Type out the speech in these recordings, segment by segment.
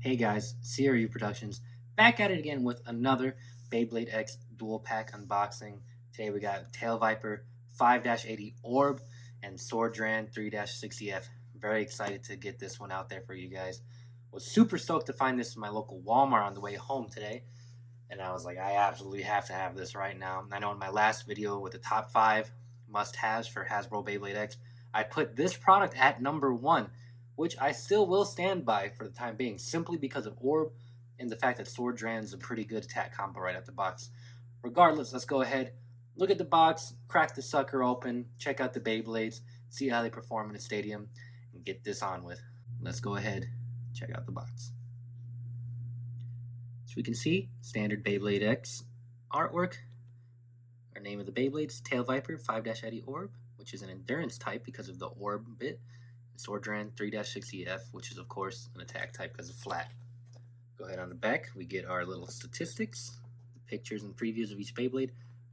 Hey guys, CRU Productions back at it again with another Beyblade X dual pack unboxing. Today we got Tail Viper 5-80 Orb and Sword Dran 3-60F. Very excited to get this one out there for you guys. Was super stoked to find this in my local Walmart on the way home today. And I was like, I absolutely have to have this right now. I know in my last video with the top 5 must-haves for Hasbro Beyblade X, I put this product at number 1, which I still will stand by for the time being, simply because of Orb and the fact that Sword Dran is a pretty good attack combo right out the box. Regardless, let's go ahead, look at the box, crack the sucker open, check out the Beyblades, see how they perform in a stadium, and get this on with. Let's go ahead, check out the box. So we can see standard Beyblade X artwork. Our name of the Beyblades, Tail Viper 5-80 Orb, which is an endurance type because of the Orb bit. Sword Dran 3-60F, which is of course an attack type because of flat. Go ahead on the back, we get our little statistics, the pictures and previews of each Beyblade.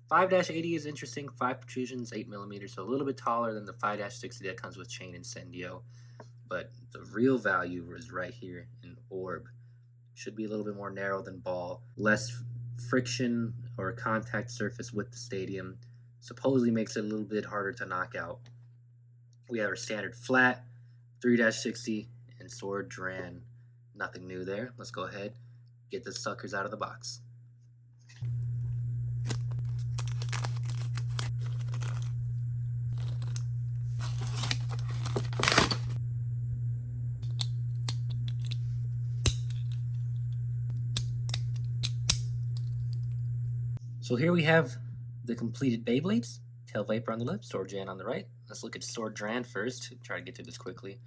5-80 is interesting, 5 protrusions, 8mm, so a little bit taller than the 5-60 that comes with Chain Incendio. But the real value is right here in Orb. Should be a little bit more narrow than Ball, less friction or contact surface with the stadium. Supposedly makes it a little bit harder to knock out. We have our standard flat, 3-60, and Sword Dran. Nothing new there. Let's go ahead, get the suckers out of the box. So here we have the completed Beyblades. Tail Viper on the left, Sword Dran on the right. Let's look at Sword Dran first. Try to get through this quickly.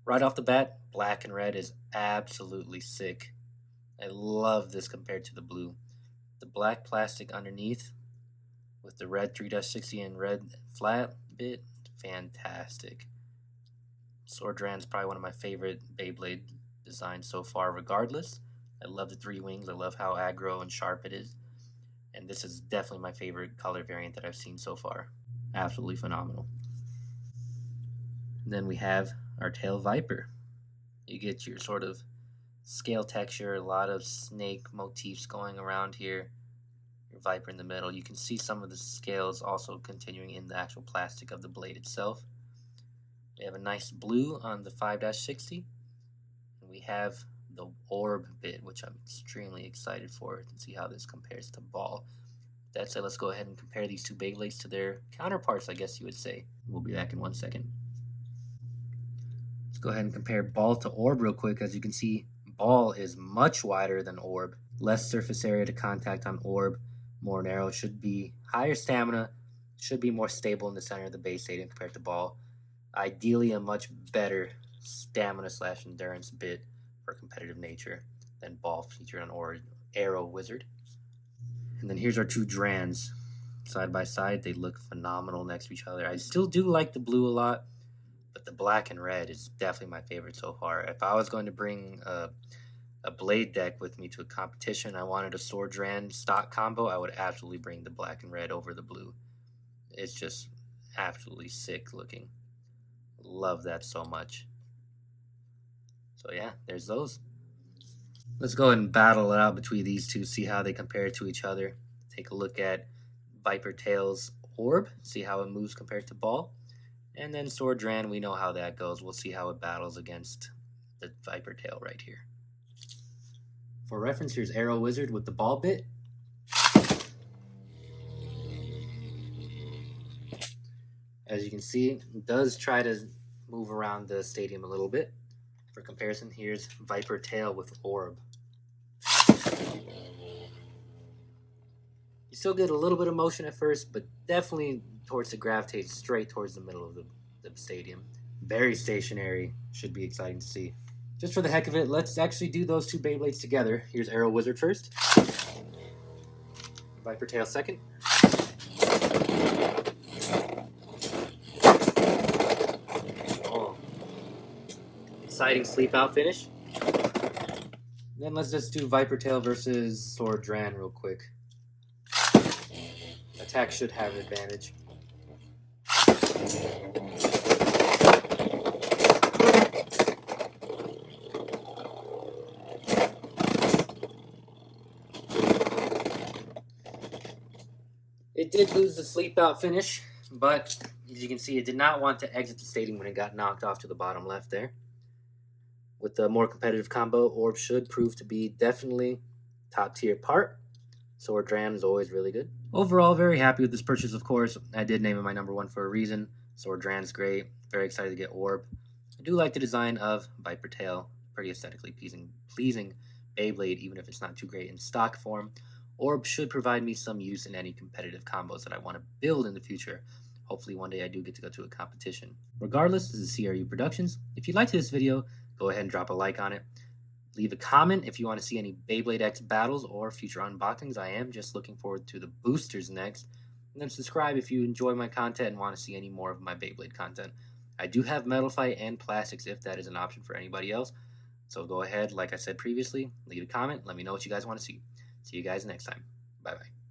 Right off the bat, black and red is absolutely sick. I love this compared to the blue. The black plastic underneath with the red 3-60 and red flat bit, fantastic. Sword Dran is probably one of my favorite Beyblade designs so far regardless. I love the 3 wings. I love how aggro and sharp it is. And this is definitely my favorite color variant that I've seen so far. Absolutely phenomenal. And then we have our Tail Viper. You get your sort of scale texture, a lot of snake motifs going around here. Your Viper in the middle. You can see some of the scales also continuing in the actual plastic of the blade itself. We have a nice blue on the 5-60. And we have the Orb bit, which I'm extremely excited for to see how this compares to Ball. That said, let's go ahead and compare these two Beyblades to their counterparts, I guess you would say. We'll be back in 1 second. Let's go ahead and compare Ball to Orb real quick. As you can see, Ball is much wider than Orb. Less surface area to contact on Orb, more narrow, should be higher stamina, should be more stable in the center of the base stadium compared to Ball. Ideally, a much better stamina/endurance bit for competitive nature than Ball featured on Arrow Wizard. And then here's our two Drans. Side by side, they look phenomenal next to each other. I still do like the blue a lot, but the black and red is definitely my favorite so far. If I was going to bring a blade deck with me to a competition, I wanted a Sword Dran stock combo, I would absolutely bring the black and red over the blue. It's just absolutely sick looking. Love that so much. So yeah, there's those. Let's go ahead and battle it out between these two, see how they compare to each other. Take a look at Viper Tail's Orb, see how it moves compared to Ball. And then Sword Dran, we know how that goes. We'll see how it battles against the Viper Tail right here. For reference, here's Arrow Wizard with the Ball bit. As you can see, it does try to move around the stadium a little bit. For comparison, here's Viper Tail with Orb. You still get a little bit of motion at first, but definitely towards the gravitate straight towards the middle of the stadium. Very stationary. Should be exciting to see. Just for the heck of it, let's actually do those two Beyblades together. Here's Arrow Wizard first. Viper Tail second. Exciting sleep out finish. Then let's just do Viper Tail versus Sword Dran real quick. Attack should have an advantage. It did lose the sleep out finish, but as you can see, it did not want to exit the stadium when it got knocked off to the bottom left there. With the more competitive combo, Orb should prove to be definitely top tier part. Sword Dran is always really good. Overall, very happy with this purchase, of course. I did name it my number one for a reason. Sword Dran's great. Very excited to get Orb. I do like the design of Viper Tail. Pretty aesthetically pleasing Beyblade, even if it's not too great in stock form. Orb should provide me some use in any competitive combos that I want to build in the future. Hopefully one day I do get to go to a competition. Regardless, this is CRU Productions. If you liked this video, go ahead and drop a like on it. Leave a comment if you want to see any Beyblade X battles or future unboxings. I am just looking forward to the boosters next. And then subscribe if you enjoy my content and want to see any more of my Beyblade content. I do have Metal Fight and Plastics if that is an option for anybody else. So go ahead, like I said previously, leave a comment. Let me know what you guys want to see. See you guys next time. Bye-bye.